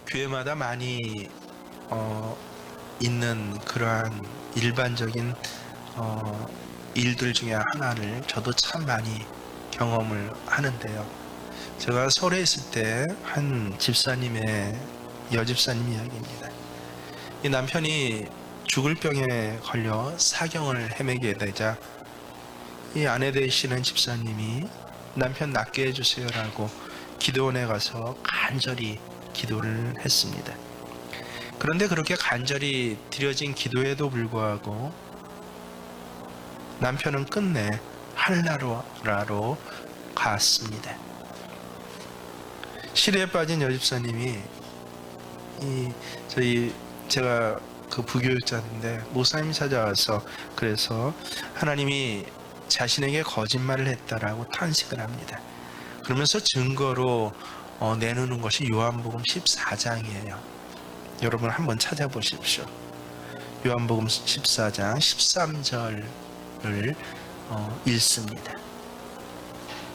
교회마다 많이 있는 그러한 일반적인 일들 중에 하나를 저도 참 많이 경험을 하는데요. 제가 서울에 있을 때 한 집사님의 여집사님 이야기입니다. 이 남편이 죽을 병에 걸려 사경을 헤매게 되자 이 아내 되시는 집사님이 남편 낫게 해주세요라고 기도원에 가서 간절히 기도를 했습니다. 그런데 그렇게 간절히 드려진 기도에도 불구하고 남편은 끝내 하늘나라로 갔습니다. 시리에 빠진 여집사님이 제가 그 부교육자인데 목사님이 찾아와서 그래서 하나님이 자신에게 거짓말을 했다라고 탄식을 합니다. 그러면서 증거로 내놓는 것이 요한복음 14장이에요. 여러분 한번 찾아보십시오. 요한복음 14장 13절을 읽습니다.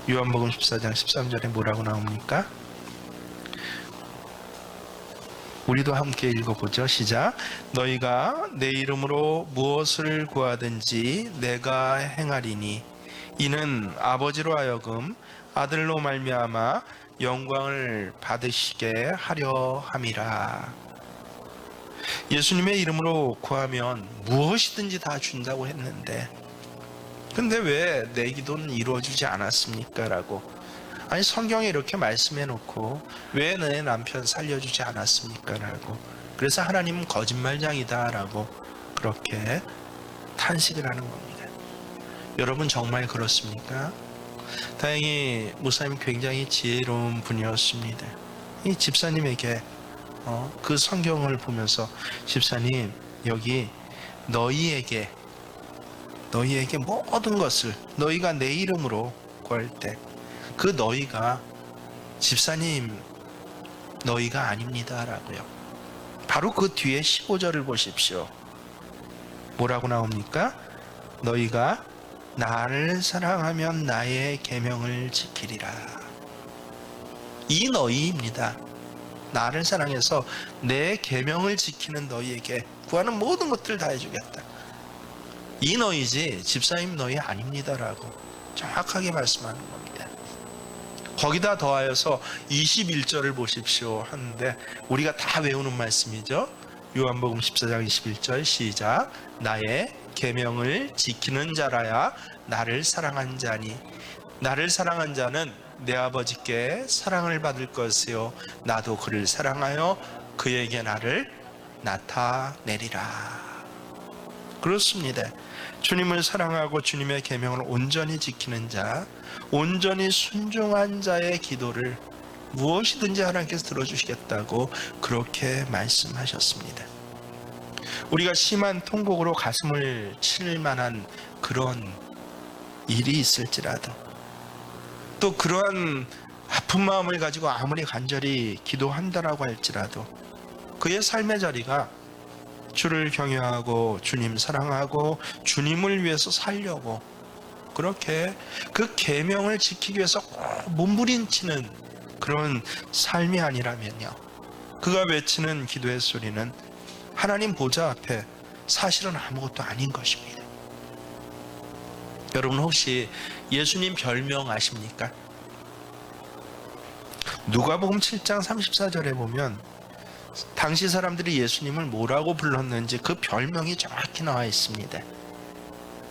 요한복음 14장 13절에 뭐라고 나옵니까? 우리도 함께 읽어보죠. 시작. 너희가 내 이름으로 무엇을 구하든지 내가 행하리니 이는 아버지로 하여금 아들로 말미암아 영광을 받으시게 하려 함이라. 예수님의 이름으로 구하면 무엇이든지 다 준다고 했는데 근데 왜 내 기도는 이루어지지 않았습니까? 라고. 아니 성경에 이렇게 말씀해 놓고 왜 내 남편 살려주지 않았습니까? 라고. 그래서 하나님은 거짓말장이다 라고 그렇게 탄식을 하는 겁니다. 여러분 정말 그렇습니까? 다행히 목사님 굉장히 지혜로운 분이었습니다. 이 집사님에게 그 성경을 보면서 집사님 여기 너희에게 모든 것을 너희가 내 이름으로 구할 때 그 너희가 집사님 너희가 아닙니다 라고요. 바로 그 뒤에 15절을 보십시오. 뭐라고 나옵니까? 너희가 나를 사랑하면 나의 계명을 지키리라. 이 너희입니다. 나를 사랑해서 내 계명을 지키는 너희에게 구하는 모든 것들을 다 해주겠다. 이 너희지 집사님 너희 아닙니다라고 정확하게 말씀하는 겁니다. 거기다 더하여서 21절을 보십시오 하는데 우리가 다 외우는 말씀이죠. 요한복음 14장 21절 시작. 나의 계명을 지키는 자라야 나를 사랑한 자니 나를 사랑한 자는 내 아버지께 사랑을 받을 것이요 나도 그를 사랑하여 그에게 나를 나타내리라. 그렇습니다. 주님을 사랑하고 주님의 계명을 온전히 지키는 자, 온전히 순종한 자의 기도를 무엇이든지 하나님께서 들어주시겠다고 그렇게 말씀하셨습니다. 우리가 심한 통곡으로 가슴을 칠 만한 그런 일이 있을지라도 또 그러한 아픈 마음을 가지고 아무리 간절히 기도한다라고 할지라도 그의 삶의 자리가 주를 경외하고 주님 사랑하고 주님을 위해서 살려고 그렇게 그 계명을 지키기 위해서 몸부림치는 그런 삶이 아니라면요, 그가 외치는 기도의 소리는 하나님 보좌 앞에 사실은 아무것도 아닌 것입니다. 여러분 혹시 예수님 별명 아십니까? 누가복음 7장 34절에 보면 당시 사람들이 예수님을 뭐라고 불렀는지 그 별명이 정확히 나와 있습니다.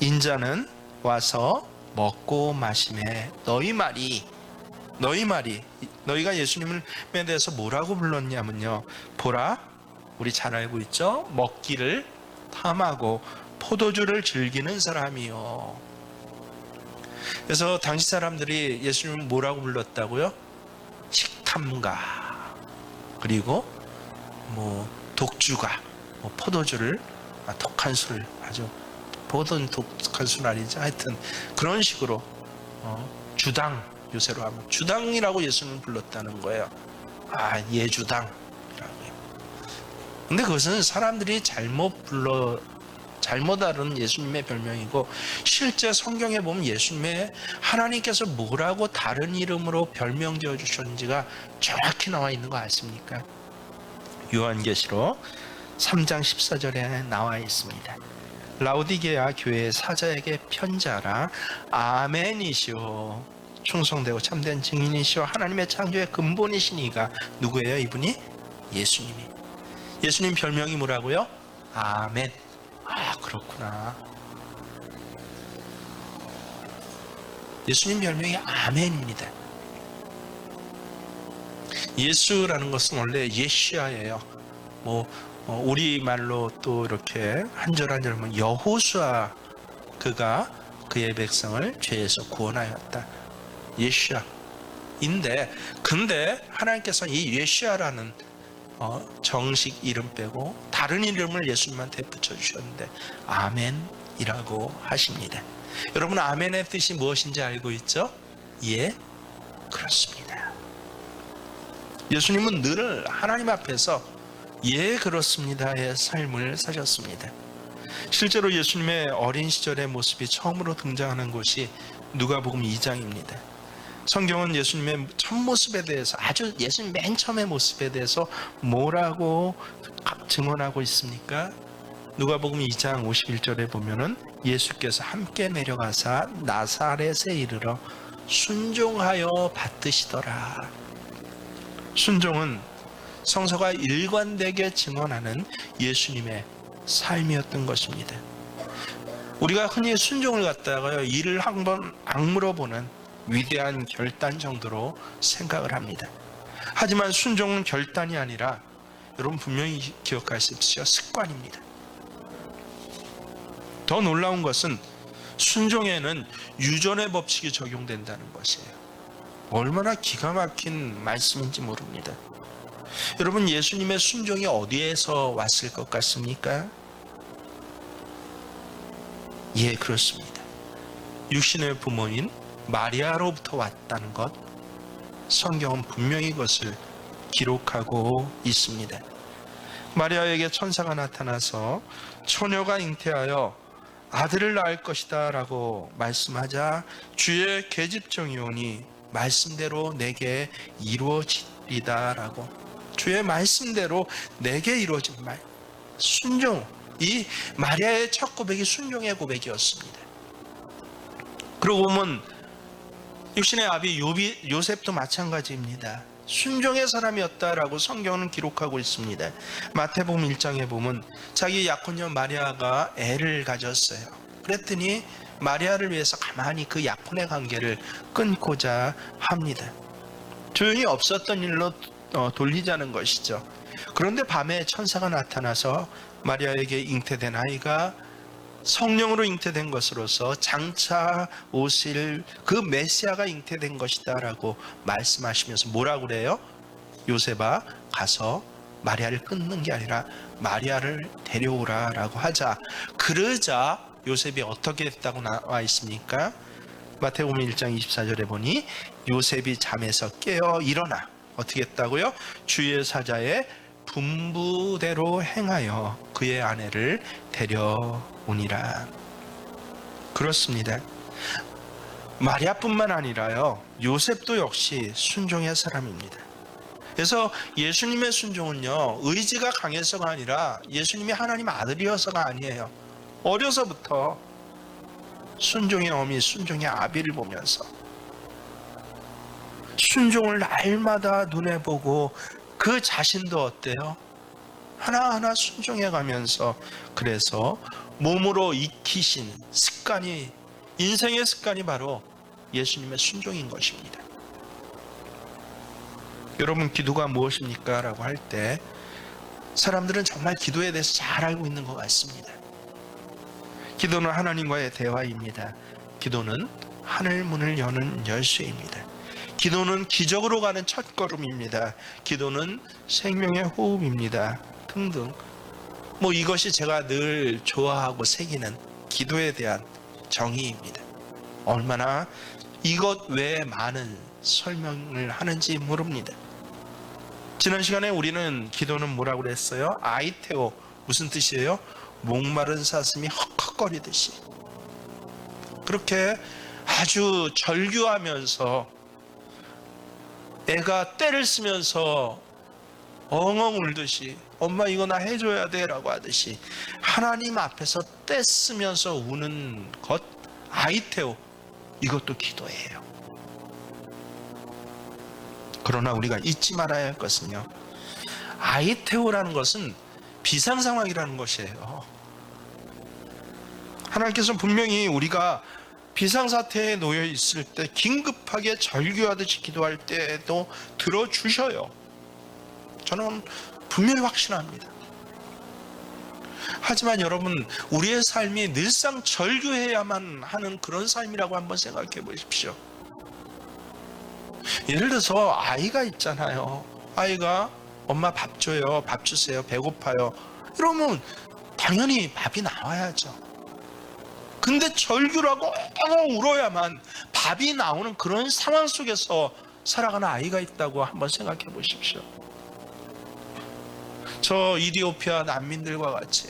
인자는 와서 먹고 마시매 너희 말이 너희가 예수님에 대해서 뭐라고 불렀냐면요, 보라 우리 잘 알고 있죠. 먹기를 탐하고 포도주를 즐기는 사람이요. 그래서 당시 사람들이 예수님을 뭐라고 불렀다고요? 식탐가, 그리고 독주가, 포도주를 독한 술, 아주 보던 독한 술 아니죠. 하여튼 그런 식으로 주당, 요새로 하면 주당이라고 예수님을 불렀다는 거예요. 예주당이라고. 근데 그것은 사람들이 잘못 알은 예수님의 별명이고, 실제 성경에 보면 예수님의 하나님께서 뭐라고 다른 이름으로 별명 지어주셨는지가 정확히 나와 있는 거 아십니까? 요한계시록 3장 14절에 나와 있습니다. 라오디게아 교회의 사자에게 편지하라. 아멘이시오, 충성되고 참된 증인이시오, 하나님의 창조의 근본이시니가. 누구예요? 이분이 예수님이. 예수님 별명이 뭐라고요? 아멘. 아, 그렇구나. 예수님 별명이 아멘입니다. 예수라는 것은 원래 예시아예요. 우리말로 또 이렇게 한 절 한 절 보면 여호수아, 그가 그의 백성을 죄에서 구원하였다. 예시아인데, 근데 하나님께서 이 예시아라는 정식 이름 빼고 다른 이름을 예수님한테 붙여주셨는데 아멘이라고 하십니다. 여러분, 아멘의 뜻이 무엇인지 알고 있죠? 예, 그렇습니다. 예수님은 늘 하나님 앞에서 예, 그렇습니다의 삶을 사셨습니다. 실제로 예수님의 어린 시절의 모습이 처음으로 등장하는 곳이 누가복음 2장입니다. 성경은 예수님의 첫 모습에 대해서, 아주 예수님 맨 처음의 모습에 대해서 뭐라고 증언하고 있습니까? 누가복음 2장 51절에 보면은 예수께서 함께 내려가사 나사렛에 이르러 순종하여 받드시더라. 순종은 성서가 일관되게 증언하는 예수님의 삶이었던 것입니다. 우리가 흔히 순종을 갖다가요, 이를 한번 악물어보는 위대한 결단 정도로 생각을 합니다. 하지만 순종은 결단이 아니라, 여러분 분명히 기억하십시오, 습관입니다. 더 놀라운 것은 순종에는 유전의 법칙이 적용된다는 것이에요. 얼마나 기가 막힌 말씀인지 모릅니다. 여러분, 예수님의 순종이 어디에서 왔을 것 같습니까? 예, 그렇습니다. 육신의 부모인 마리아로부터 왔다는 것, 성경은 분명히 그것을 기록하고 있습니다. 마리아에게 천사가 나타나서 처녀가 잉태하여 아들을 낳을 것이다 라고 말씀하자, 주의 계집종이 오니 말씀대로 내게 이루어지리다 라고, 주의 말씀대로 내게 이루어진 말, 순종. 이 마리아의 첫 고백이 순종의 고백이었습니다. 그러고 보면 육신의 아비 요셉도 마찬가지입니다. 순종의 사람이었다라고 성경은 기록하고 있습니다. 마태복음 1장에 보면 자기 약혼녀 마리아가 애를 가졌어요. 그랬더니 마리아를 위해서 가만히 그 약혼의 관계를 끊고자 합니다. 조용히 없었던 일로 돌리자는 것이죠. 그런데 밤에 천사가 나타나서 마리아에게 잉태된 아이가 성령으로 잉태된 것으로서 장차 오실 그 메시아가 잉태된 것이다 라고 말씀하시면서 뭐라고 그래요? 요셉아, 가서 마리아를 끊는 게 아니라 마리아를 데려오라 라고 하자, 그러자 요셉이 어떻게 했다고 나와 있습니까? 마태복음 1장 24절에 보니 요셉이 잠에서 깨어 일어나 어떻게 했다고요? 주의 사자의 분부대로 행하여 그의 아내를 데려오니라. 그렇습니다. 마리아뿐만 아니라요, 요셉도 역시 순종의 사람입니다. 그래서 예수님의 순종은요, 의지가 강해서가 아니라 예수님이 하나님 아들이어서가 아니에요. 어려서부터 순종의 어미, 순종의 아비를 보면서 순종을 날마다 눈에 보고 그 자신도 어때요? 하나하나 순종해 가면서, 그래서 몸으로 익히신 습관이, 인생의 습관이 바로 예수님의 순종인 것입니다. 여러분, 기도가 무엇입니까? 라고 할 때 사람들은 정말 기도에 대해서 잘 알고 있는 것 같습니다. 기도는 하나님과의 대화입니다. 기도는 하늘 문을 여는 열쇠입니다. 기도는 기적으로 가는 첫걸음입니다. 기도는 생명의 호흡입니다. 등등. 이것이 제가 늘 좋아하고 새기는 기도에 대한 정의입니다. 얼마나 이것 외에 많은 설명을 하는지 모릅니다. 지난 시간에 우리는 기도는 뭐라고 그랬어요? 아이테오. 무슨 뜻이에요? 목마른 사슴이 헉헉거리듯이. 그렇게 아주 절규하면서 애가 떼를 쓰면서 엉엉 울듯이 엄마 이거 나 해줘야 돼 라고 하듯이 하나님 앞에서 떼쓰면서 우는 것, 아이테오, 이것도 기도예요. 그러나 우리가 잊지 말아야 할 것은요, 아이테오라는 것은 비상상황이라는 것이에요. 하나님께서는 분명히 우리가 비상사태에 놓여 있을 때 긴급하게 절규하듯이 기도할 때에도 들어주셔요. 저는 분명히 확신합니다. 하지만 여러분, 우리의 삶이 늘상 절규해야만 하는 그런 삶이라고 한번 생각해 보십시오. 예를 들어서 아이가 있잖아요. 아이가 엄마 밥 줘요, 밥 주세요, 배고파요. 이러면 당연히 밥이 나와야죠. 근데 절규라고 엉엉 울어야만 밥이 나오는 그런 상황 속에서 살아가는 아이가 있다고 한번 생각해 보십시오. 저 이디오피아 난민들과 같이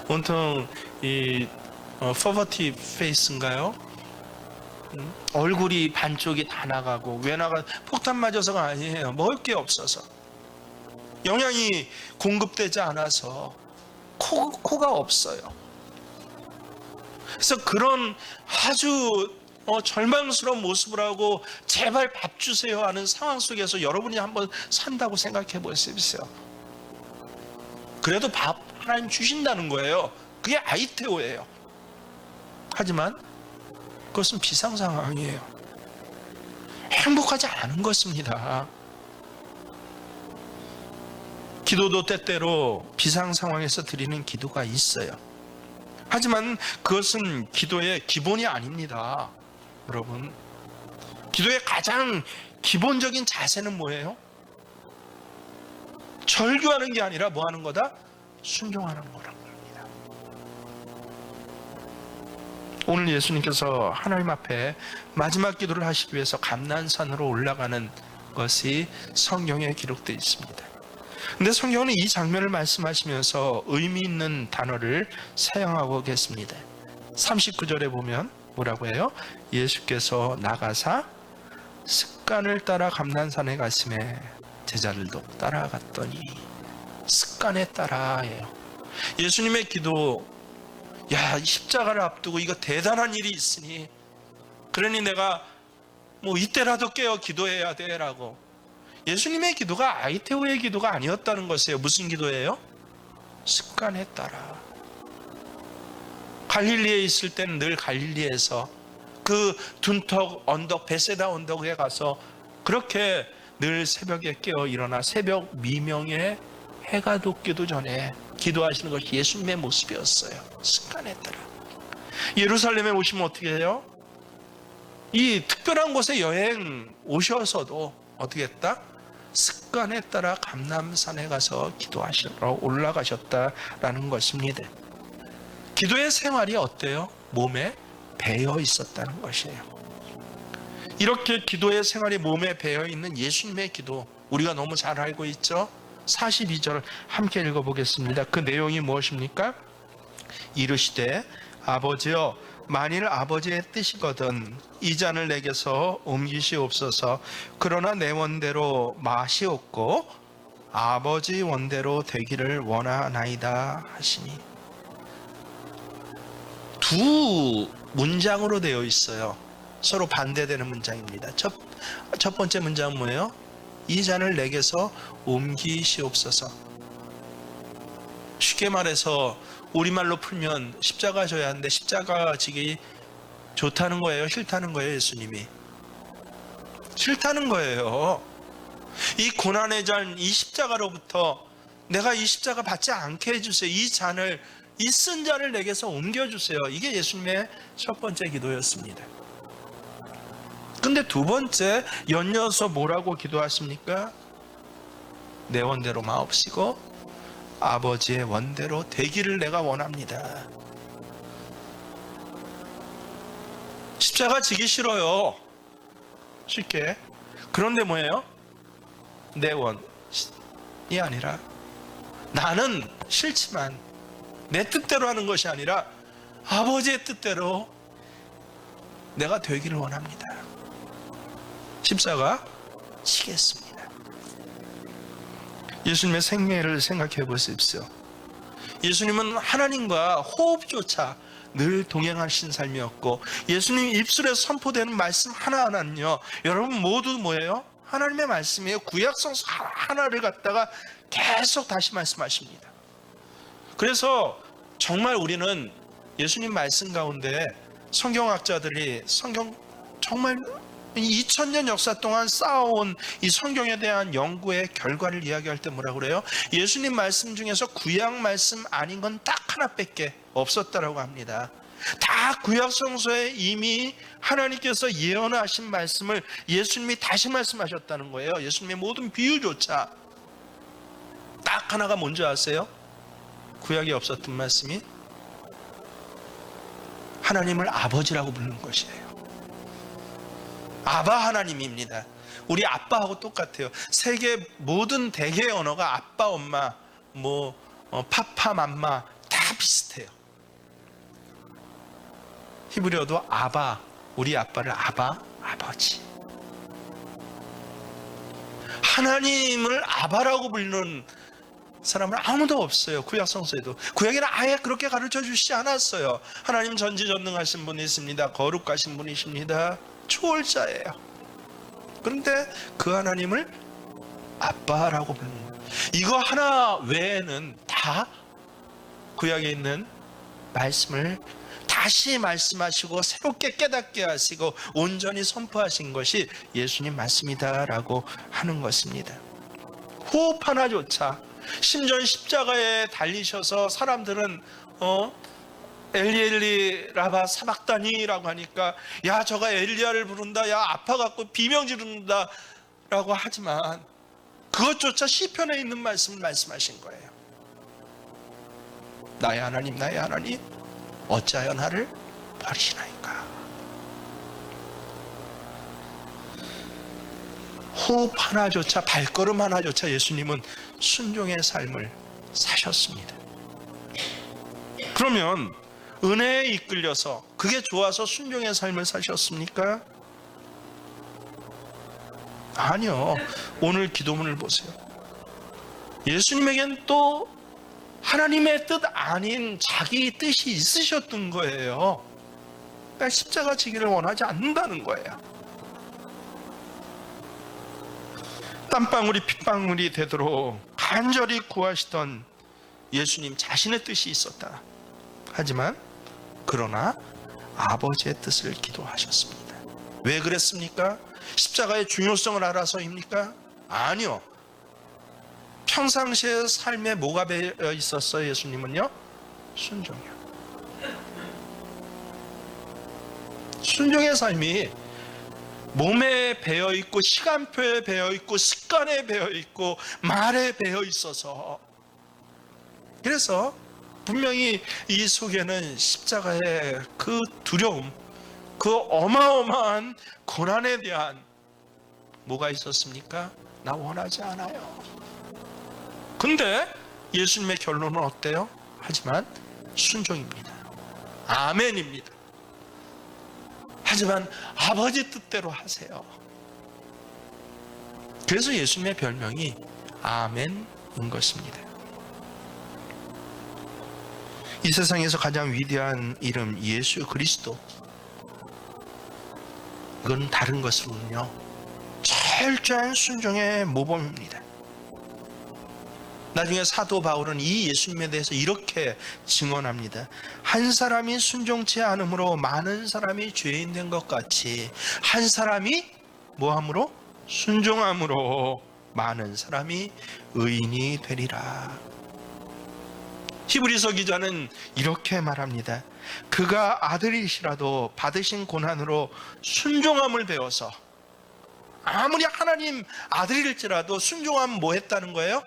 온통 이 포버티 페이스인가요? 얼굴이 반쪽이 다 나가고, 왜 나가? 폭탄 맞아서가 아니에요. 먹을 게 없어서, 영양이 공급되지 않아서 코가 없어요. 그래서 그런 아주 절망스러운 모습을 하고 제발 밥 주세요 하는 상황 속에서 여러분이 한번 산다고 생각해 보십시오. 그래도 밥 하나님 주신다는 거예요. 그게 아이테오예요. 하지만 그것은 비상상황이에요. 행복하지 않은 것입니다. 기도도 때때로 비상상황에서 드리는 기도가 있어요. 하지만 그것은 기도의 기본이 아닙니다. 여러분, 기도의 가장 기본적인 자세는 뭐예요? 절규하는 게 아니라 뭐 하는 거다? 순종하는 거란 겁니다. 오늘 예수님께서 하나님 앞에 마지막 기도를 하시기 위해서 감난산으로 올라가는 것이 성경에 기록되어 있습니다. 근데 성경은 이 장면을 말씀하시면서 의미 있는 단어를 사용하고 계십니다. 39절에 보면 뭐라고 해요? 예수께서 나가사 습관을 따라 감난산에 가심에 제자들도 따라갔더니, 습관에 따라예요. 예수님의 기도, 야, 십자가를 앞두고 이거 대단한 일이 있으니 그러니 내가 뭐 이때라도 깨어 기도해야 돼 라고. 예수님의 기도가 아이테오의 기도가 아니었다는 것이에요. 무슨 기도예요? 습관에 따라. 갈릴리에 있을 때는 늘 갈릴리에서 그 둔턱 언덕, 베세다 언덕에 가서 그렇게 늘 새벽에 깨어 일어나 새벽 미명에 해가 돋기도 전에 기도하시는 것이 예수님의 모습이었어요. 습관에 따라. 예루살렘에 오시면 어떻게 해요? 이 특별한 곳에 여행 오셔서도 어떻게 했다? 습관에 따라 감람산에 가서 기도하시러 올라가셨다라는 것입니다. 기도의 생활이 어때요? 몸에 배어 있었다는 것이에요. 이렇게 기도의 생활이 몸에 배어 있는 예수님의 기도, 우리가 너무 잘 알고 있죠? 42절을 함께 읽어보겠습니다. 그 내용이 무엇입니까? 이르시되 아버지여, 만일 아버지의 뜻이거든 이 잔을 내게서 옮기시옵소서. 그러나 내 원대로 마시옵고 아버지 원대로 되기를 원하나이다 하시니. 두 문장으로 되어 있어요. 서로 반대되는 문장입니다. 첫 번째 문장은 뭐예요? 이 잔을 내게서 옮기시옵소서. 쉽게 말해서 우리말로 풀면 십자가 져야 하는데 십자가 지기 좋다는 거예요? 싫다는 거예요? 예수님이 싫다는 거예요. 이 고난의 잔, 이 십자가로부터 내가 이 십자가 받지 않게 해주세요. 이 잔을, 이 쓴 잔을 내게서 옮겨주세요. 이게 예수님의 첫 번째 기도였습니다. 근데 두 번째 연이어서 뭐라고 기도하십니까? 내 원대로 마옵시고 아버지의 원대로 되기를 내가 원합니다. 십자가 지기 싫어요. 쉽게. 그런데 뭐예요? 내 원이 아니라, 나는 싫지만 내 뜻대로 하는 것이 아니라 아버지의 뜻대로 내가 되기를 원합니다. 십자가 지겠습니다. 예수님의 생애를 생각해 보십시오. 예수님은 하나님과 호흡조차 늘 동행하신 삶이었고, 예수님 입술에 선포되는 말씀 하나하나는요, 여러분 모두 뭐예요? 하나님의 말씀이에요. 구약성서 하나를 갖다가 계속 다시 말씀하십니다. 그래서 정말 우리는 예수님 말씀 가운데 성경학자들이 성경 정말 2000년 역사 동안 쌓아온 이 성경에 대한 연구의 결과를 이야기할 때 뭐라고 그래요? 예수님 말씀 중에서 구약 말씀 아닌 건 딱 하나밖에 없었다라고 합니다. 다 구약 성서에 이미 하나님께서 예언하신 말씀을 예수님이 다시 말씀하셨다는 거예요. 예수님의 모든 비유조차 딱 하나가 뭔지 아세요? 구약에 없었던 말씀이 하나님을 아버지라고 부르는 것이에요. 아바 하나님입니다. 우리 아빠하고 똑같아요. 세계 모든 대개 언어가 아빠, 엄마, 파파, 맘마 다 비슷해요. 히브리어도 아바, 우리 아빠를 아바, 아버지. 하나님을 아바라고 부르는 사람은 아무도 없어요. 구약 성서에도. 구약에는 아예 그렇게 가르쳐 주시지 않았어요. 하나님 전지전능하신 분이십니다. 거룩하신 분이십니다. 초월자예요. 그런데 그 하나님을 아빠라고 부르는 거예요. 이거 하나 외에는 다 구약에 있는 말씀을 다시 말씀하시고 새롭게 깨닫게 하시고 온전히 선포하신 것이 예수님 말씀이다라고 하는 것입니다. 호흡 하나조차, 심지어 십자가에 달리셔서 사람들은 엘리 라바 사박다니라고 하니까 야 저가 엘리야를 부른다, 야 아파갖고 비명 지른다 라고 하지만 그것조차 시편에 있는 말씀을 말씀하신 거예요. 나의 하나님, 나의 하나님, 어찌하여 나를 버리시나이까. 호흡 하나조차, 발걸음 하나조차 예수님은 순종의 삶을 사셨습니다. 그러면 은혜에 이끌려서 그게 좋아서 순종의 삶을 사셨습니까? 아니요. 오늘 기도문을 보세요. 예수님에겐 또 하나님의 뜻 아닌 자기 뜻이 있으셨던 거예요. 그러니까 십자가 지기를 원하지 않는다는 거예요. 땀방울이 핏방울이 되도록 간절히 구하시던 예수님 자신의 뜻이 있었다. 하지만 그러나 아버지의 뜻을 기도하셨습니다. 왜 그랬습니까? 십자가의 중요성을 알아서입니까? 아니요. 평상시의 삶에 뭐가 배어 있었어요? 예수님은요? 순종이요. 순종의 삶이 몸에 배어 있고 시간표에 배어 있고 습관에 배어 있고 말에 배어 있어서, 그래서 분명히 이 속에는 십자가의 그 두려움, 그 어마어마한 고난에 대한 뭐가 있었습니까? 나 원하지 않아요. 근데 예수님의 결론은 어때요? 하지만 순종입니다. 아멘입니다. 하지만 아버지 뜻대로 하세요. 그래서 예수님의 별명이 아멘인 것입니다. 이 세상에서 가장 위대한 이름 예수 그리스도, 그건 다른 것으로는요 철저한 순종의 모범입니다. 나중에 사도 바울은 이 예수님에 대해서 이렇게 증언합니다. 한 사람이 순종치 않음으로 많은 사람이 죄인 된 것 같이 한 사람이 뭐함으로? 순종함으로 많은 사람이 의인이 되리라. 히브리서 기자는 이렇게 말합니다. 그가 아들이시라도 받으신 고난으로 순종함을 배워서, 아무리 하나님 아들일지라도 순종하면 뭐 했다는 거예요?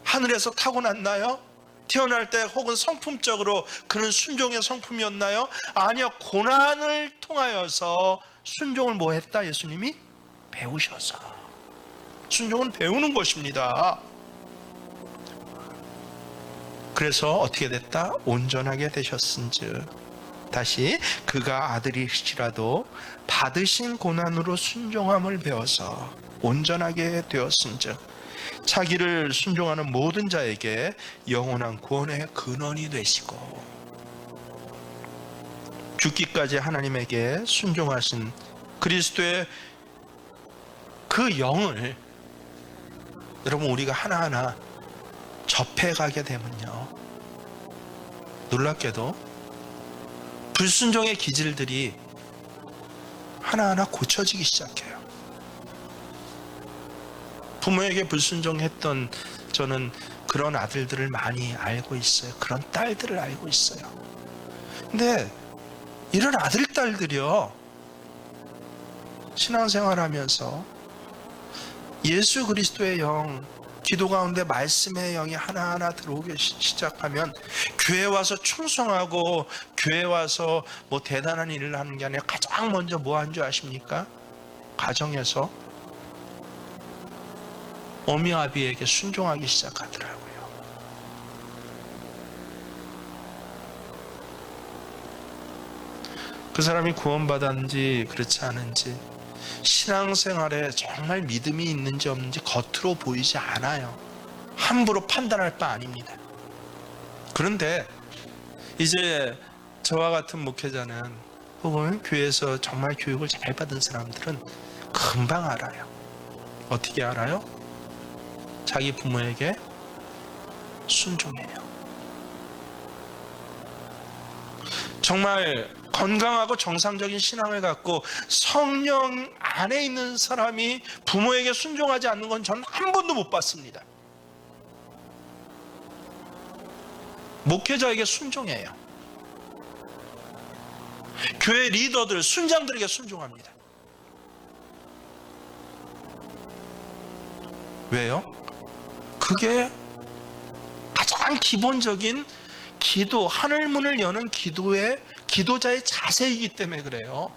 하늘에서 타고났나요? 태어날 때 혹은 성품적으로 그는 순종의 성품이었나요? 아니요. 고난을 통하여서 순종을 뭐 했다? 예수님이 배우셔서. 순종은 배우는 것입니다. 그래서 어떻게 됐다? 온전하게 되셨은즉 다시 그가 아들이시라도 받으신 고난으로 순종함을 배워서 온전하게 되었은즉 자기를 순종하는 모든 자에게 영원한 구원의 근원이 되시고 죽기까지 하나님에게 순종하신 그리스도의 그 영을 여러분 우리가 하나하나 접해가게 되면요, 놀랍게도 불순종의 기질들이 하나하나 고쳐지기 시작해요. 부모에게 불순종했던 저는 그런 아들들을 많이 알고 있어요. 그런 딸들을 알고 있어요. 근데 이런 아들, 딸들이요, 신앙생활하면서 예수 그리스도의 영, 기도 가운데 말씀의 영이 하나하나 들어오기 시작하면 교회 와서 충성하고 교회 와서 뭐 대단한 일을 하는 게 아니라 가장 먼저 뭐 한 줄 아십니까? 가정에서 어미 아비에게 순종하기 시작하더라고요. 그 사람이 구원받았는지 그렇지 않은지, 신앙생활에 정말 믿음이 있는지 없는지 겉으로 보이지 않아요. 함부로 판단할 바 아닙니다. 그런데 이제 저와 같은 목회자는 혹은 교회에서 정말 교육을 잘 받은 사람들은 금방 알아요. 어떻게 알아요? 자기 부모에게 순종해요. 정말 건강하고 정상적인 신앙을 갖고 성령 안에 있는 사람이 부모에게 순종하지 않는 건 저는 한 번도 못 봤습니다. 목회자에게 순종해요. 교회 리더들, 순장들에게 순종합니다. 왜요? 그게 가장 기본적인 기도, 하늘문을 여는 기도자의 자세이기 때문에 그래요.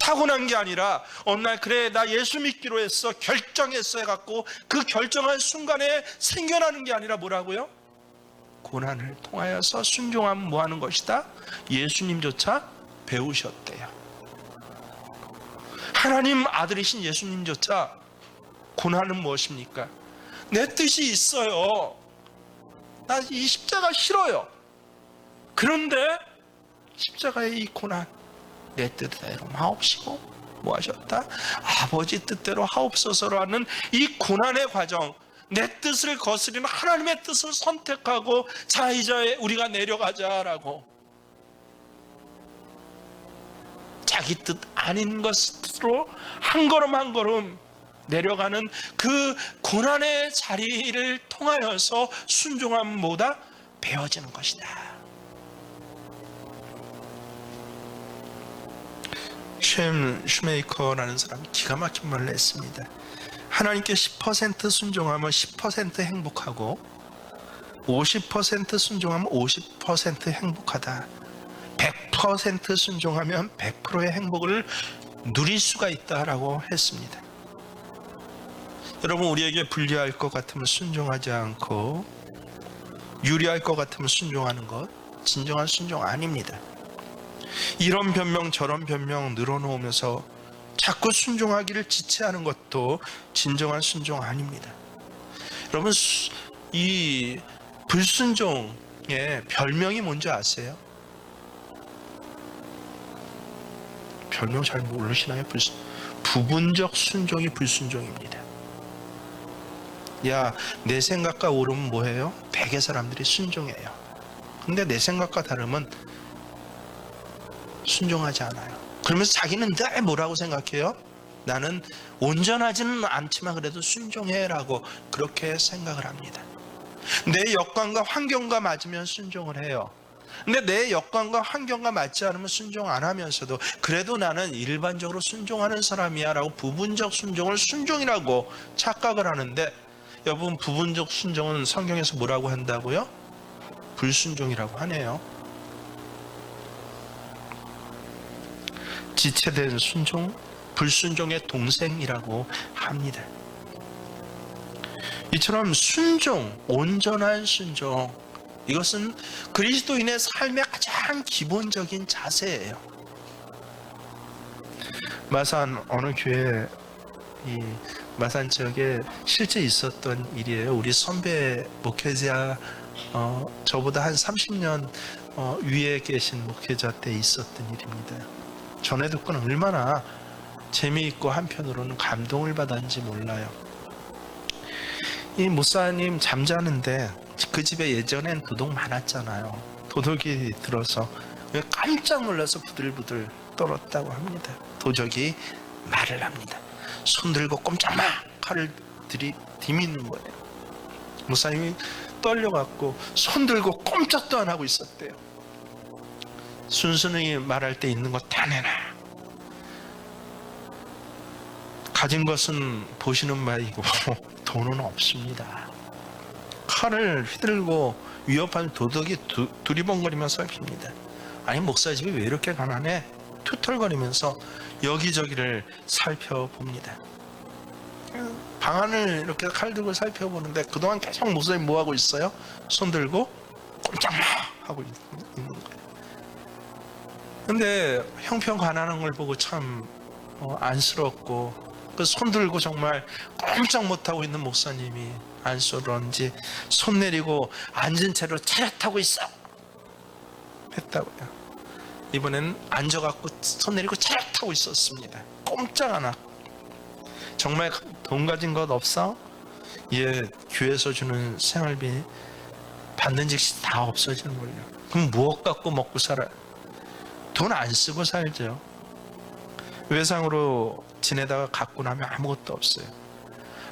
타고난 게 아니라 어느 날 그래 나 예수 믿기로 했어, 결정했어 해갖고 그 결정한 순간에 생겨나는 게 아니라 뭐라고요? 고난을 통하여서 순종하면 뭐 하는 것이다? 예수님조차 배우셨대요. 하나님 아들이신 예수님조차 고난은 무엇입니까? 내 뜻이 있어요. 나 이 십자가 싫어요. 그런데 십자가의 이 고난, 내 뜻대로 하옵시고 뭐 하셨다? 아버지 뜻대로 하옵소서라는 이 고난의 과정, 내 뜻을 거스리는 하나님의 뜻을 선택하고 자 이제 우리가 내려가자라고 자기 뜻 아닌 것으로 한 걸음 한 걸음 내려가는 그 고난의 자리를 통하여서 순종함보다 배워지는 것이다. 슈메이커라는 사람이 기가 막힌 말을 했습니다. 하나님께 10% 순종하면 10% 행복하고 50% 순종하면 50% 행복하다. 100% 순종하면 100%의 행복을 누릴 수가 있다라고 했습니다. 여러분, 우리에게 불리할 것 같으면 순종하지 않고 유리할 것 같으면 순종하는 것, 진정한 순종 아닙니다. 이런 변명 저런 변명 늘어놓으면서 자꾸 순종하기를 지체하는 것도 진정한 순종 아닙니다. 여러분, 이 불순종의 별명이 뭔지 아세요? 별명 잘 모르시나요? 부분적 순종이 불순종입니다. 야, 내 생각과 옳으면 뭐해요? 대개 사람들이 순종해요. 근데 내 생각과 다르면 순종하지 않아요. 그러면서 자기는 늘 뭐라고 생각해요? 나는 온전하지는 않지만 그래도 순종해라고 그렇게 생각을 합니다. 내 여건과 환경과 맞으면 순종을 해요. 근데 내 여건과 환경과 맞지 않으면 순종 안 하면서도 그래도 나는 일반적으로 순종하는 사람이야 라고 부분적 순종을 순종이라고 착각을 하는데, 여러분, 부분적 순종은 성경에서 뭐라고 한다고요? 불순종이라고 하네요. 지체된 순종, 불순종의 동생이라고 합니다. 이처럼 순종, 온전한 순종, 이것은 그리스도인의 삶의 가장 기본적인 자세예요. 마산 어느 교회, 이 마산 지역에 실제 있었던 일이에요. 우리 선배 목회자, 저보다 한 30년 위에 계신 목회자 때 있었던 일입니다. 전해 듣고는 얼마나 재미있고 한편으로는 감동을 받았는지 몰라요. 이 목사님 잠자는데 그 집에 예전엔 도둑 많았잖아요. 도둑이 들어서 깜짝 놀라서 부들부들 떨었다고 합니다. 도적이 말을 합니다. 손 들고 꼼짝 마! 칼을 들이미는 거예요. 목사님이 떨려갖고 손 들고 꼼짝도 안 하고 있었대요. 순순히 말할 때 있는 거 다 내놔. 가진 것은 보시는 바이고 돈은 없습니다. 칼을 휘들고 위협한 도둑이 두리번거리면서 튑니다. 아니, 목사 집이 왜 이렇게 가난해? 투털거리면서 여기저기를 살펴봅니다. 방안을 이렇게 칼 들고 살펴보는데 그동안 계속 목사님 뭐하고 있어요? 손 들고 꼼짝 마! 하고 있는 거예요. 근데 형편 가난한 걸 보고 참 안쓰럽고, 그 손 들고 정말 꼼짝 못하고 있는 목사님이 안쓰러운지 손 내리고 앉은 채로 차렷하고 있어 했다고요. 이번엔 앉아갖고 손 내리고 차렷하고 있었습니다. 꼼짝 안 하고. 정말 돈 가진 것 없어? 예, 교회에서 주는 생활비 받는 즉시 다 없어지는 걸요. 그럼 무엇 갖고 먹고 살아요? 돈 안 쓰고 살죠. 외상으로 지내다가 갖고 나면 아무것도 없어요.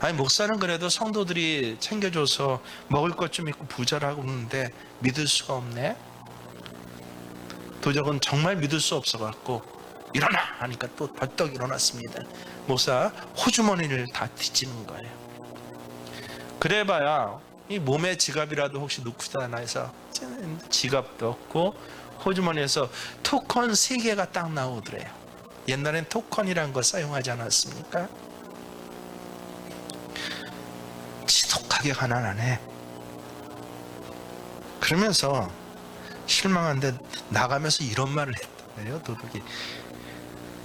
아니, 목사는 그래도 성도들이 챙겨줘서 먹을 것 좀 있고 부자라고 하는데 믿을 수가 없네. 도적은 정말 믿을 수 없어갖고 일어나 하니까 또 벌떡 일어났습니다. 목사 호주머니를 다 뒤지는 거예요. 그래봐야 이 몸에 지갑이라도 혹시 넣고 다나 해서 지갑도 없고 호주머니에서 토큰 3개가 딱 나오더래요. 옛날엔 토큰이란 거 사용하지 않았습니까? 지독하게 가난하네. 그러면서 실망한데 나가면서 이런 말을 했다고요. 도둑이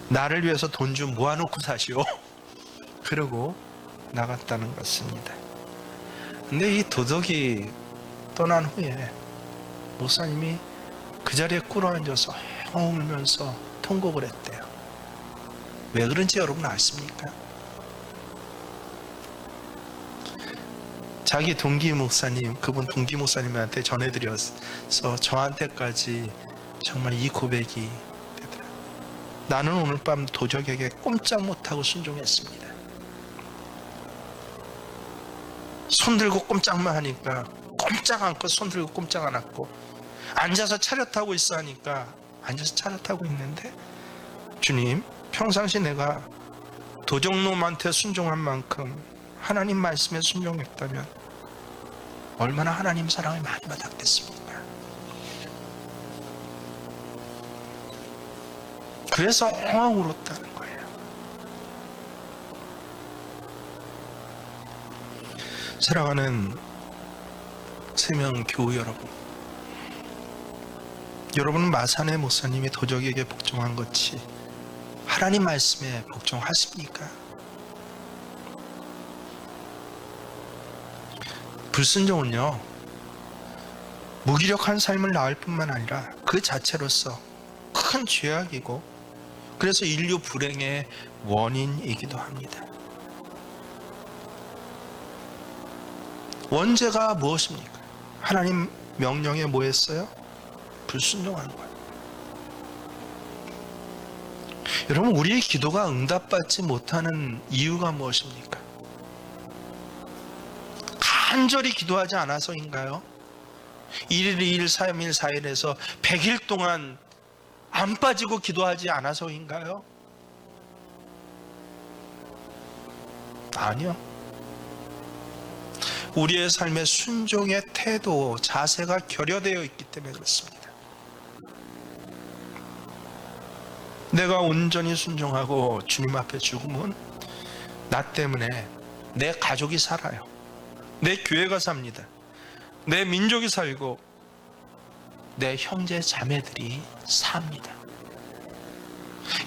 나를 위해서 돈 좀 모아놓고 사시오. 그러고 나갔다는 것입니다. 근데 이 도둑이 떠난 후에 목사님이 그 자리에 꿇어앉아서 울면서 통곡을 했대요. 왜 그런지 여러분 아십니까? 자기 동기 목사님, 그분 동기 목사님한테 전해드려서 저한테까지 정말 이 고백이 되더라고요. 나는 오늘 밤 도적에게 꼼짝 못하고 순종했습니다. 손 들고 꼼짝만 하니까 꼼짝 않고, 손 들고 꼼짝 안 하고, 앉아서 차렷하고 있어 하니까 앉아서 차렷하고 있는데, 주님, 평상시 내가 도적놈한테 순종한 만큼 하나님 말씀에 순종했다면 얼마나 하나님 사랑을 많이 받았겠습니까? 그래서 엉엉 울었다는 거예요. 사랑하는 세명 교우 여러분, 여러분은 마산의 목사님이 도적에게 복종한 것이 하나님 말씀에 복종하십니까? 불순종은요, 무기력한 삶을 낳을 뿐만 아니라 그 자체로서 큰 죄악이고, 그래서 인류 불행의 원인이기도 합니다. 원죄가 무엇입니까? 하나님 명령에 뭐 했어요? 불순종한 거예요. 여러분, 우리의 기도가 응답받지 못하는 이유가 무엇입니까? 간절히 기도하지 않아서인가요? 1일, 2일, 3일, 4일에서 100일 동안 안 빠지고 기도하지 않아서인가요? 아니요. 우리의 삶의 순종의 태도, 자세가 결여되어 있기 때문에 그렇습니다. 내가 온전히 순종하고 주님 앞에 죽으면 나 때문에 내 가족이 살아요. 내 교회가 삽니다. 내 민족이 살고 내 형제 자매들이 삽니다.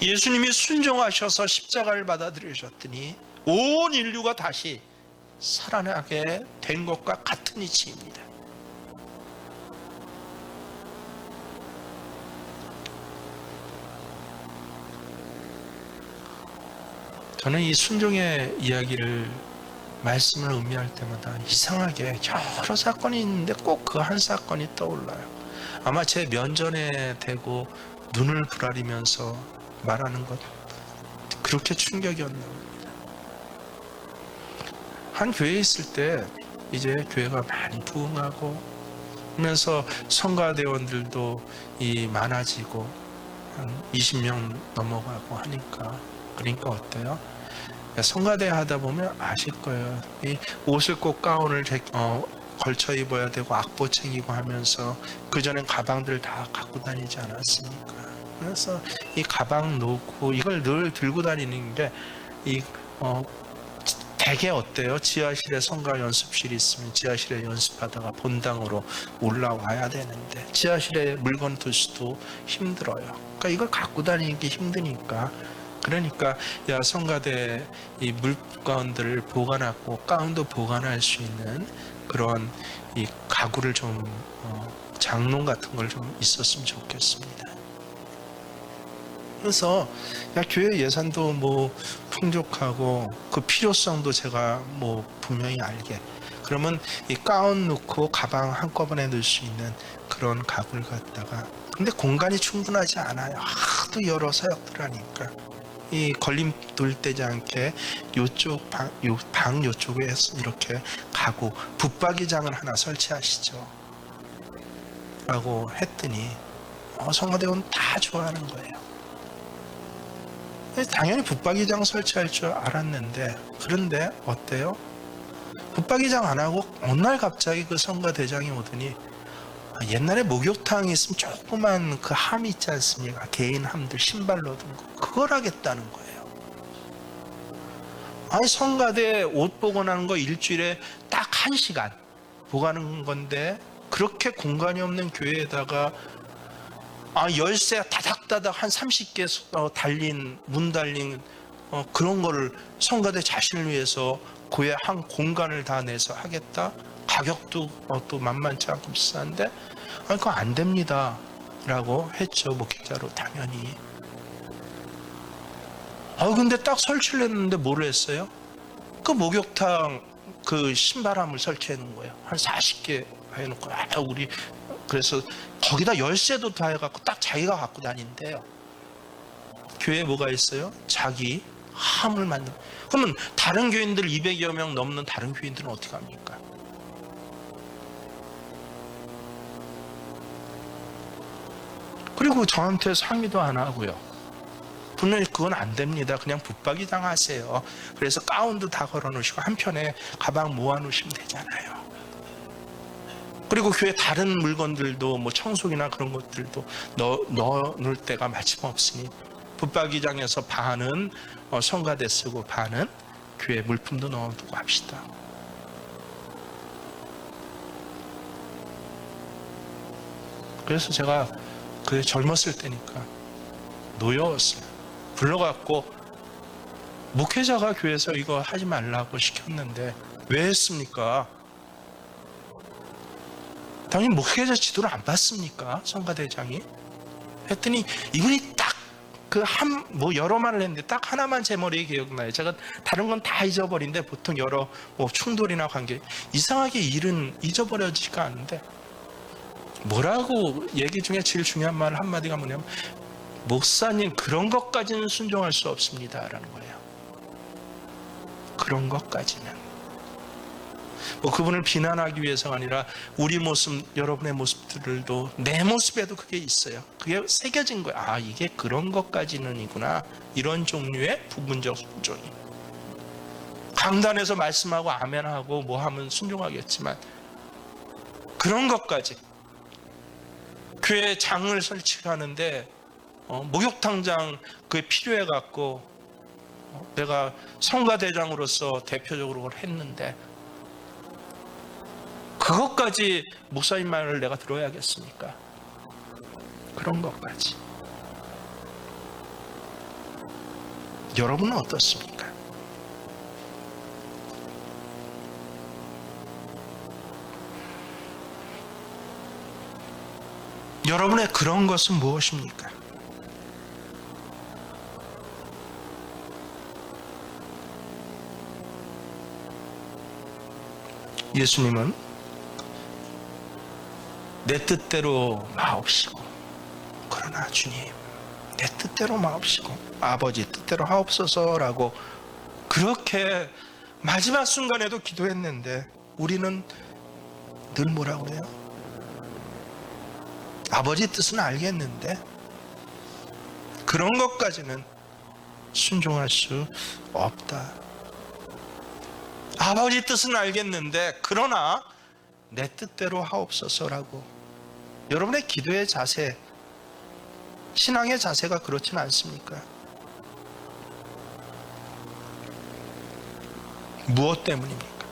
예수님이 순종하셔서 십자가를 받아들이셨더니 온 인류가 다시 살아나게 된 것과 같은 이치입니다. 저는 이 순종의 이야기를 말씀을 의미할 때마다 이상하게 여러 사건이 있는데 꼭 그 한 사건이 떠올라요. 아마 제 면전에 대고 눈을 부라리면서 말하는 것, 그렇게 충격이었나 봅니다. 한 교회에 있을 때 이제 교회가 많이 부흥하고 하면서 성가대원들도 많아지고 한 20명 넘어가고 하니까, 그러니까 어때요? 성가대 하다 보면 아실 거예요. 이 옷을 꼭 가운을 걸쳐 입어야 되고 악보 챙기고 하면서 그전엔 가방들 다 갖고 다니지 않았습니까? 그래서 이 가방 놓고 이걸 늘 들고 다니는 게 되게 어때요? 지하실에 성가 연습실이 있으면 지하실에 연습하다가 본당으로 올라와야 되는데 지하실에 물건 두기도 힘들어요. 그러니까 이걸 갖고 다니기 힘드니까, 그러니까 성가대 이 물건들을 보관하고 가운도 보관할 수 있는 그런 이 가구를 좀 장롱 같은 걸 좀 있었으면 좋겠습니다. 그래서 교회 예산도 뭐 풍족하고 그 필요성도 제가 뭐 분명히 알게, 그러면 이 가운 넣고 가방 한꺼번에 넣을 수 있는 그런 가구를 갖다가, 근데 공간이 충분하지 않아요. 하도 여러 사역들 하니까 이 걸림돌 되지 않게 요쪽 방 요쪽에 이렇게 가구 붙박이장을 하나 설치하시죠 라고 했더니 성가대원 다 좋아하는 거예요. 당연히 붙박이장 설치할 줄 알았는데, 그런데 어때요? 붙박이장 안 하고 어느 날 갑자기 그 성가대장이 오더니 옛날에 목욕탕이 있으면 조그만 그 함 있지 않습니까? 개인 함들 신발 넣는 거, 그걸 하겠다는 거예요. 아니 성가대 옷 보관하는 거 일주일에 딱 1시간 보관하는 건데, 그렇게 공간이 없는 교회에다가 열쇠 다닥다닥 한 30개 달린 문 달린 그런 거를 성가대 자신을 위해서 교회 한 공간을 다 내서 하겠다? 가격도 또 만만치 않고 비싼데 그거 안 됩니다 라고 했죠. 목회자로 당연히. 근데 딱 설치를 했는데 뭐를 했어요? 그 목욕탕 그 신발함을 설치해 놓은 거예요. 한 40개 해놓고 우리 그래서 거기다 열쇠도 다 해갖고 딱 자기가 갖고 다닌대요. 교회에 뭐가 있어요? 자기 함을 만든. 그러면 다른 교인들 200여 명 넘는 다른 교인들은 어떻게 합니까? 그리고 저한테 상의도 안 하고요. 분명히 그건 안 됩니다. 그냥 붙박이장 하세요. 그래서 가운도 다 걸어 놓으시고 한편에 가방 모아 놓으시면 되잖아요. 그리고 교회 다른 물건들도 뭐 청소기나 그런 것들도 넣어 놓을 데가 마침 없으니 붙박이장에서 반은 성가대 쓰고 반은 교회 물품도 넣어두고 합시다. 그래서 제가 그 젊었을 때니까 노여웠어요. 불러갖고 목회자가 교회에서 이거 하지 말라고 시켰는데 왜 했습니까? 당연히 목회자 지도를 안 받습니까? 성가대장이 했더니 이분이 딱 그 여러 말을 했는데 딱 하나만 제 머리에 기억나요. 제가 다른 건 다 잊어버린데 보통 여러 충돌이나 관계 이상하게 일은 잊어버려지지가 않는데, 뭐라고 얘기 중에 제일 중요한 말 한마디가 뭐냐면 목사님 그런 것까지는 순종할 수 없습니다 라는 거예요. 그런 것까지는 그분을 비난하기 위해서가 아니라 우리 모습, 여러분의 모습들도 내 모습에도 그게 있어요. 그게 새겨진 거예요. 이게 그런 것까지는이구나. 이런 종류의 부분적 순종이. 강단에서 말씀하고 아멘하고 뭐 하면 순종하겠지만 그런 것까지. 교회 장을 설치하는데 목욕탕장 그게 필요해 갖고 내가 성가대장으로서 대표적으로 그걸 했는데 그것까지 목사님 말을 내가 들어야겠습니까? 그런 것까지. 여러분은 어떻습니까? 여러분의 그런 것은 무엇입니까? 예수님은 내 뜻대로 마옵시고, 그러나 주님, 내 뜻대로 마옵시고 아버지 뜻대로 하옵소서라고 그렇게 마지막 순간에도 기도했는데, 우리는 늘 뭐라고 해요? 아버지 뜻은 알겠는데 그런 것까지는 순종할 수 없다. 아버지 뜻은 알겠는데 그러나 내 뜻대로 하옵소서라고. 여러분의 기도의 자세, 신앙의 자세가 그렇지는 않습니까? 무엇 때문입니까?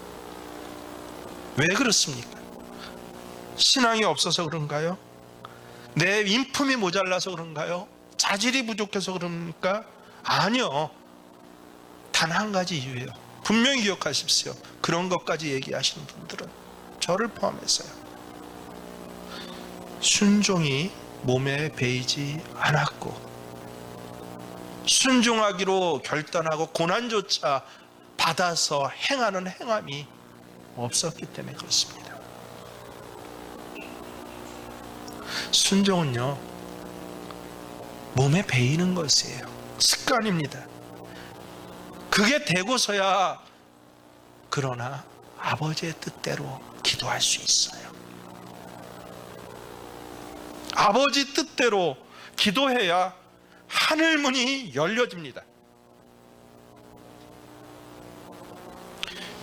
왜 그렇습니까? 신앙이 없어서 그런가요? 내 인품이 모자라서 그런가요? 자질이 부족해서 그럽니까? 아니요. 단 한 가지 이유예요. 분명히 기억하십시오. 그런 것까지 얘기하시는 분들은 저를 포함해서요. 순종이 몸에 배이지 않았고, 순종하기로 결단하고 고난조차 받아서 행하는 행함이 없었기 때문에 그렇습니다. 순종은요, 몸에 배이는 것이에요. 습관입니다. 그게 되고서야 그러나 아버지의 뜻대로 기도할 수 있어요. 아버지 뜻대로 기도해야 하늘 문이 열려집니다.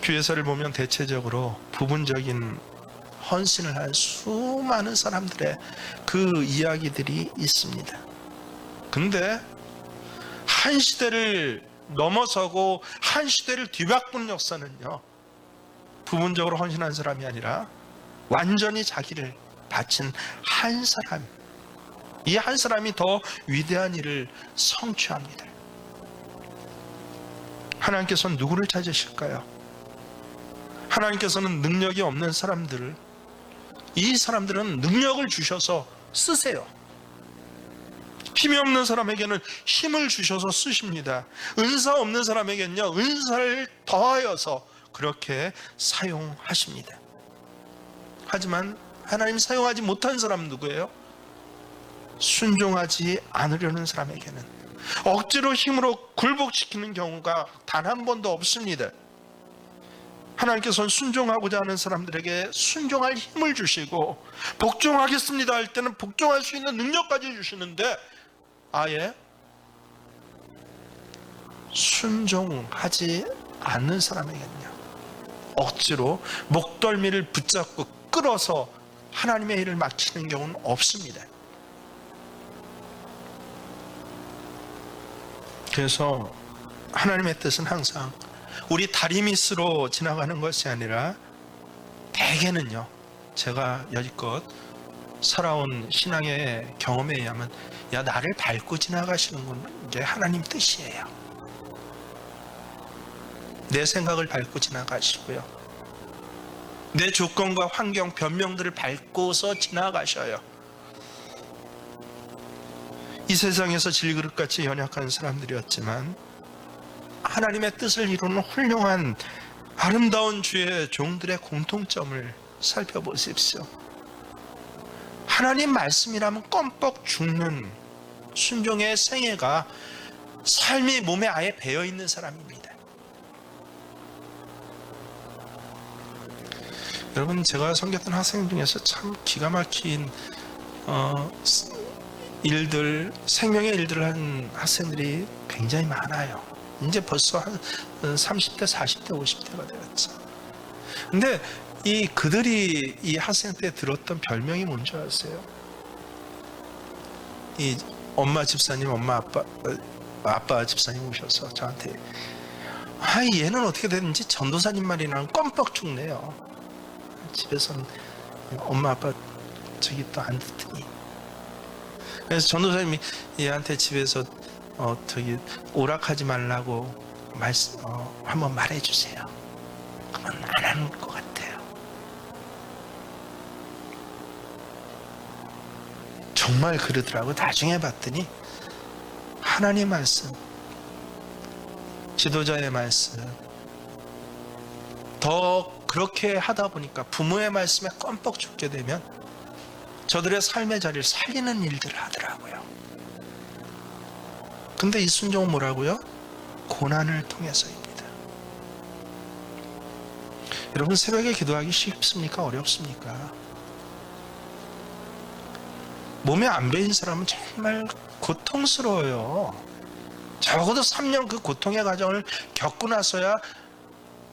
교회사를 보면 대체적으로 부분적인 헌신을 한 수많은 사람들의 그 이야기들이 있습니다. 근데 한 시대를 넘어서고 한 시대를 뒤바꾼 역사는요, 부분적으로 헌신한 사람이 아니라 완전히 자기를 바친 한 사람, 이 한 사람이 더 위대한 일을 성취합니다. 하나님께서는 누구를 찾으실까요? 하나님께서는 능력이 없는 사람들을, 이 사람들은 능력을 주셔서 쓰세요. 힘이 없는 사람에게는 힘을 주셔서 쓰십니다. 은사 없는 사람에게는요, 은사를 더하여서 그렇게 사용하십니다. 하지만 하나님 사용하지 못한 사람은 누구예요? 순종하지 않으려는 사람에게는 억지로 힘으로 굴복시키는 경우가 단 한 번도 없습니다. 하나님께서는 순종하고자 하는 사람들에게 순종할 힘을 주시고, 복종하겠습니다 할 때는 복종할 수 있는 능력까지 주시는데, 아예 순종하지 않는 사람에게는요, 억지로 목덜미를 붙잡고 끌어서 하나님의 일을 맡기는 경우는 없습니다. 그래서 하나님의 뜻은 항상 우리 다리미스로 지나가는 것이 아니라, 대개는요, 제가 여지껏 살아온 신앙의 경험에 의하면, 야, 나를 밟고 지나가시는 게 하나님 뜻이에요. 내 생각을 밟고 지나가시고요, 내 조건과 환경, 변명들을 밟고서 지나가셔요. 이 세상에서 질그릇같이 연약한 사람들이었지만 하나님의 뜻을 이루는 훌륭한 아름다운 주의 종들의 공통점을 살펴보십시오. 하나님 말씀이라면 껌뻑 죽는 순종의 생애가 삶이 몸에 아예 배어있는 사람입니다. 여러분, 제가 섬겼던 학생 중에서 참 기가 막힌 일들, 생명의 일들을 한 학생들이 굉장히 많아요. 이제 벌써 한 30대, 40대, 50대가 되었죠. 근데 그들이 이 학생 때 들었던 별명이 뭔지 아세요? 이 엄마 집사님, 아빠 집사님 오셔서 저한테, 얘는 어떻게 되는지 전도사님 말이랑 껌뻑 죽네요. 집에서는 엄마 아빠 저기 또 안 듣더니. 그래서 전도사님이 얘한테 집에서 저기 오락하지 말라고 한번 말해주세요. 그러면 안 하는 것 같아요. 정말 그러더라고. 나중에 봤더니 하나님 말씀, 지도자의 말씀, 더 그렇게 하다 보니까 부모의 말씀에 껌뻑 죽게 되면 저들의 삶의 자리를 살리는 일들을 하더라고요. 근데 이 순종은 뭐라고요? 고난을 통해서입니다. 여러분, 새벽에 기도하기 쉽습니까? 어렵습니까? 몸에 안 배인 사람은 정말 고통스러워요. 적어도 3년 그 고통의 과정을 겪고 나서야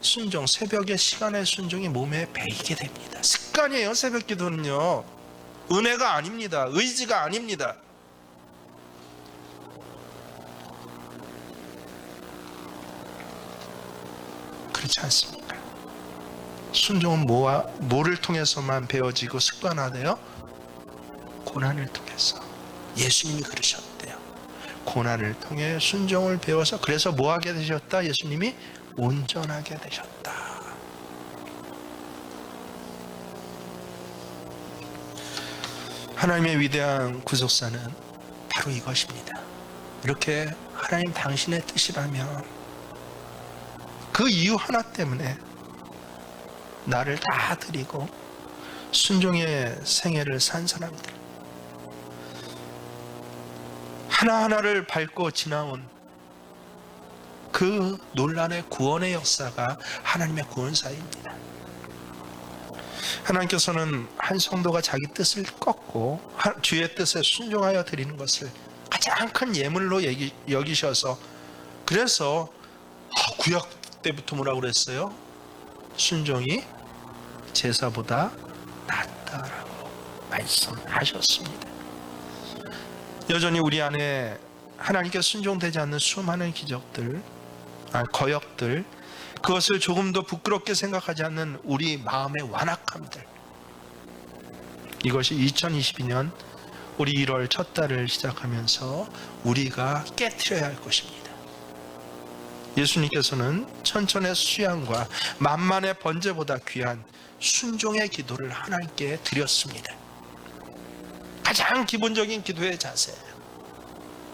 순종, 새벽의 시간의 순종이 몸에 배이게 됩니다. 습관이에요. 새벽 기도는요, 은혜가 아닙니다. 의지가 아닙니다. 그렇지 않습니까? 순종은 뭐를 통해서만 배워지고 습관화돼요? 고난을 통해서. 예수님이 그러셨대요. 고난을 통해 순종을 배워서, 그래서 뭐 하게 되셨다? 예수님이 온전하게 되셨다. 하나님의 위대한 구속사는 바로 이것입니다. 이렇게 하나님 당신의 뜻이라면 그 이유 하나 때문에 나를 다 드리고 순종의 생애를 산 사람들, 하나하나를 밟고 지나온 그 논란의 구원의 역사가 하나님의 구원사입니다. 하나님께서는 한 성도가 자기 뜻을 꺾고 주의 뜻에 순종하여 드리는 것을 가장 큰 예물로 여기셔서, 그래서 구약 때부터 뭐라고 그랬어요? 순종이 제사보다 낫다라고 말씀하셨습니다. 여전히 우리 안에 하나님께 순종되지 않는 수많은 기적들, 거역들, 그것을 조금도 부끄럽게 생각하지 않는 우리 마음의 완악함들, 이것이 2022년 우리 1월 첫 달을 시작하면서 우리가 깨트려야 할 것입니다. 예수님께서는 천천의 수양과 만만의 번제보다 귀한 순종의 기도를 하나님께 드렸습니다. 가장 기본적인 기도의 자세예요.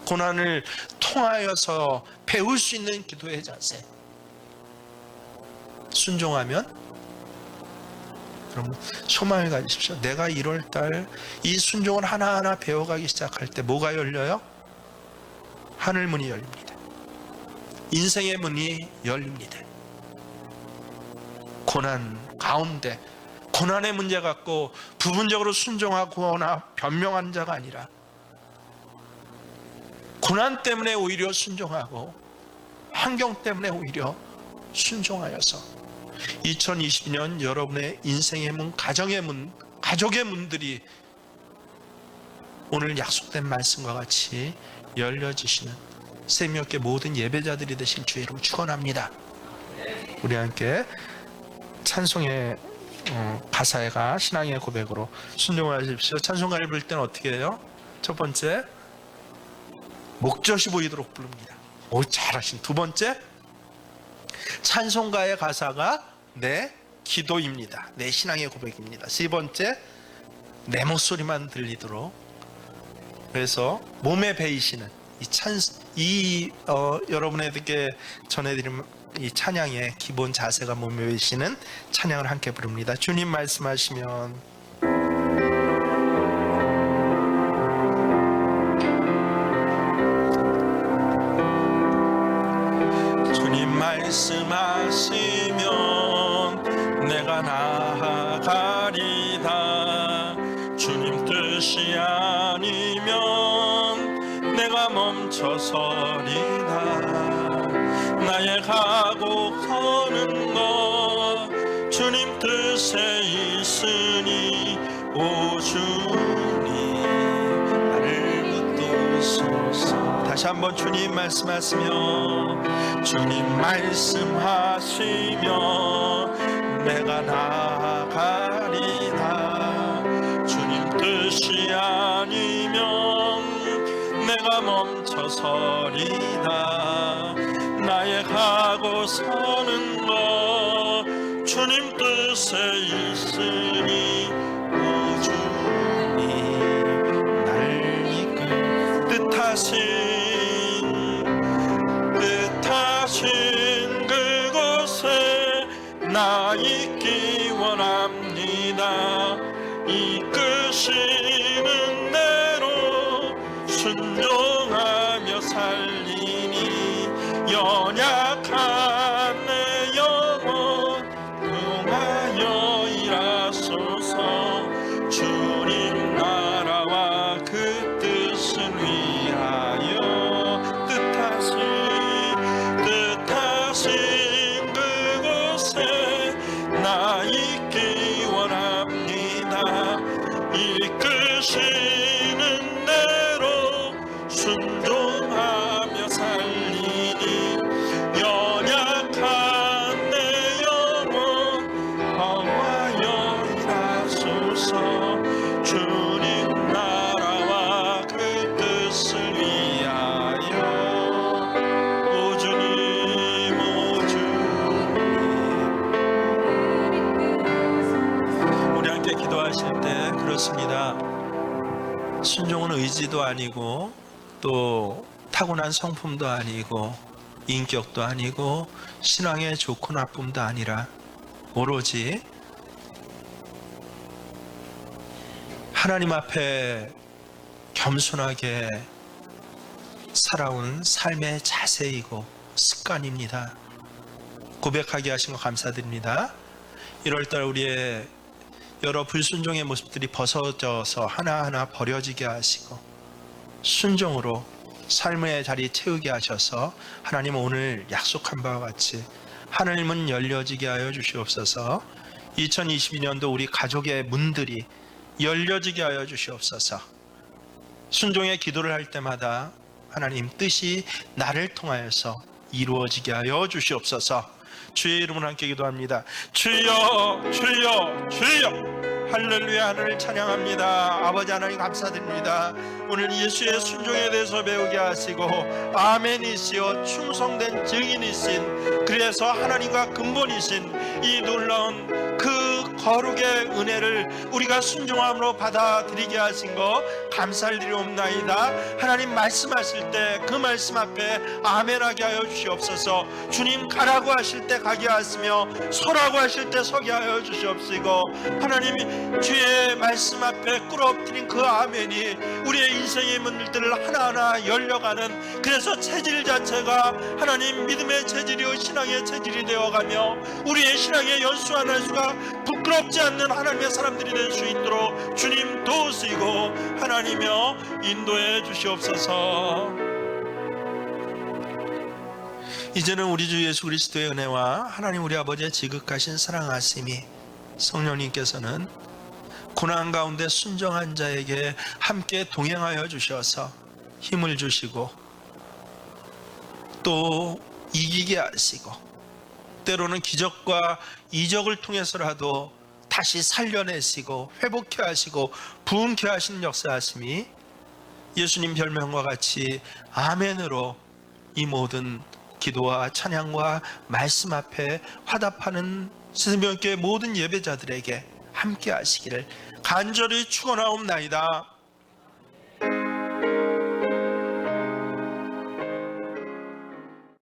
고난을 통하여서 배울 수 있는 기도의 자세. 순종하면 여러분 소망을 가지십시오. 내가 1월달 이 순종을 하나하나 배워가기 시작할 때 뭐가 열려요? 하늘 문이 열립니다. 인생의 문이 열립니다. 고난 가운데 고난의 문제 갖고 부분적으로 순종하거나 변명한 자가 아니라 고난 때문에 오히려 순종하고 환경 때문에 오히려 순종하여서 2022년 여러분의 인생의 문, 가정의 문, 가족의 문들이 오늘 약속된 말씀과 같이 열려지시는 새벽의 모든 예배자들이 되실 주의 이름 축원합니다. 우리 함께 찬송의 가사가 신앙의 고백으로 순종하십시오. 찬송가를 부를 때는 어떻게 해요? 첫 번째, 목젖이 보이도록 부릅니다. 오, 잘하신. 두 번째, 찬송가의 가사가 내 기도입니다. 내 신앙의 고백입니다. 세 번째, 내 목소리만 들리도록. 그래서 몸에 배이시는 여러분에게 전해드린 이 찬양의 기본 자세가 몸에 배이시는 찬양을 함께 부릅니다. 주님 말씀하시면 말씀하시면 내가 나아가리다. 주님 뜻이 아니면 내가 멈춰서리다. 나의 가고 서는 것 주님 뜻에 있으니 오 주님 나를 붙드소서. 다시 한번 주님 말씀하시며 주님 말씀하시며 내가 나아가리다. 주님 뜻이 아니면 내가 멈춰서리다. 나의 가고 서는 것 주님 뜻에 있으니 오주니 나를 이끌 뜻하신 그곳에 나 있기 원합니다. 이끄시는 대로 순종하며 살리니 연약한 내 영혼 동하여 일하소서. 주님 나라와 그 뜻을 위하여 뜻하신 그곳에 나 있기 원합니다. 이끄시는 대로 순종하며 살리니 연약한 내 영혼 허하여 일하소서. 주님 나라와 그 뜻을 위하여 오 주님 오 주님. 우리 함께 기도하실 때 그렇습니다. 순종은 의지도 아니고 또 타고난 성품도 아니고 인격도 아니고 신앙의 좋고 나쁨도 아니라 오로지 하나님 앞에 겸손하게 살아온 삶의 자세이고 습관입니다. 고백하게 하신 거 감사드립니다. 1월달 우리의 여러 불순종의 모습들이 벗어져서 하나하나 버려지게 하시고 순종으로 삶의 자리 채우게 하셔서 하나님 오늘 약속한 바와 같이 하늘문 열려지게 하여 주시옵소서. 2022년도 우리 가족의 문들이 열려지게 하여 주시옵소서. 순종의 기도를 할 때마다 하나님 뜻이 나를 통하여서 이루어지게 하여 주시옵소서. 주의 이름으로 함께 기도합니다. 주여 주여 주여. 할렐루야. 하늘을 찬양합니다. 아버지 하나님 감사드립니다. 오늘 예수의 순종에 대해서 배우게 하시고 아멘이시여 충성된 증인이신, 그래서 하나님과 근본이신 이 놀라운 그 거룩의 은혜를 우리가 순종함으로 받아들이게 하신 거 감사를 드리옵나이다. 하나님 말씀하실 때 그 말씀 앞에 아멘하게 하여 주시옵소서. 주님 가라고 하실 때 가게 하시며 서라고 하실 때 서게 하여 주시옵시고, 하나님 주의 말씀 앞에 꿇어엎드린 그 아멘이 우리의 인생의 문들을 하나하나 열려가는, 그래서 체질 자체가 하나님 믿음의 체질이요 신앙의 체질이 되어가며 우리의 신앙의 연수와 날수가 부끄럽지 않는 하나님의 사람들이 될 수 있도록 주님 도우시고 하나님여 인도해 주시옵소서. 이제는 우리 주 예수 그리스도의 은혜와 하나님 우리 아버지의 지극하신 사랑하심이 성령님께서는 고난 가운데 순종한 자에게 함께 동행하여 주셔서 힘을 주시고 또 이기게 하시고 때로는 기적과 이적을 통해서라도 다시 살려내시고 회복케 하시고 부흥케 하시는 역사하심이 예수님 별명과 같이 아멘으로 이 모든 기도와 찬양과 말씀 앞에 화답하는 스승병교회 모든 예배자들에게 함께 하시기를 간절히 축원하옵나이다.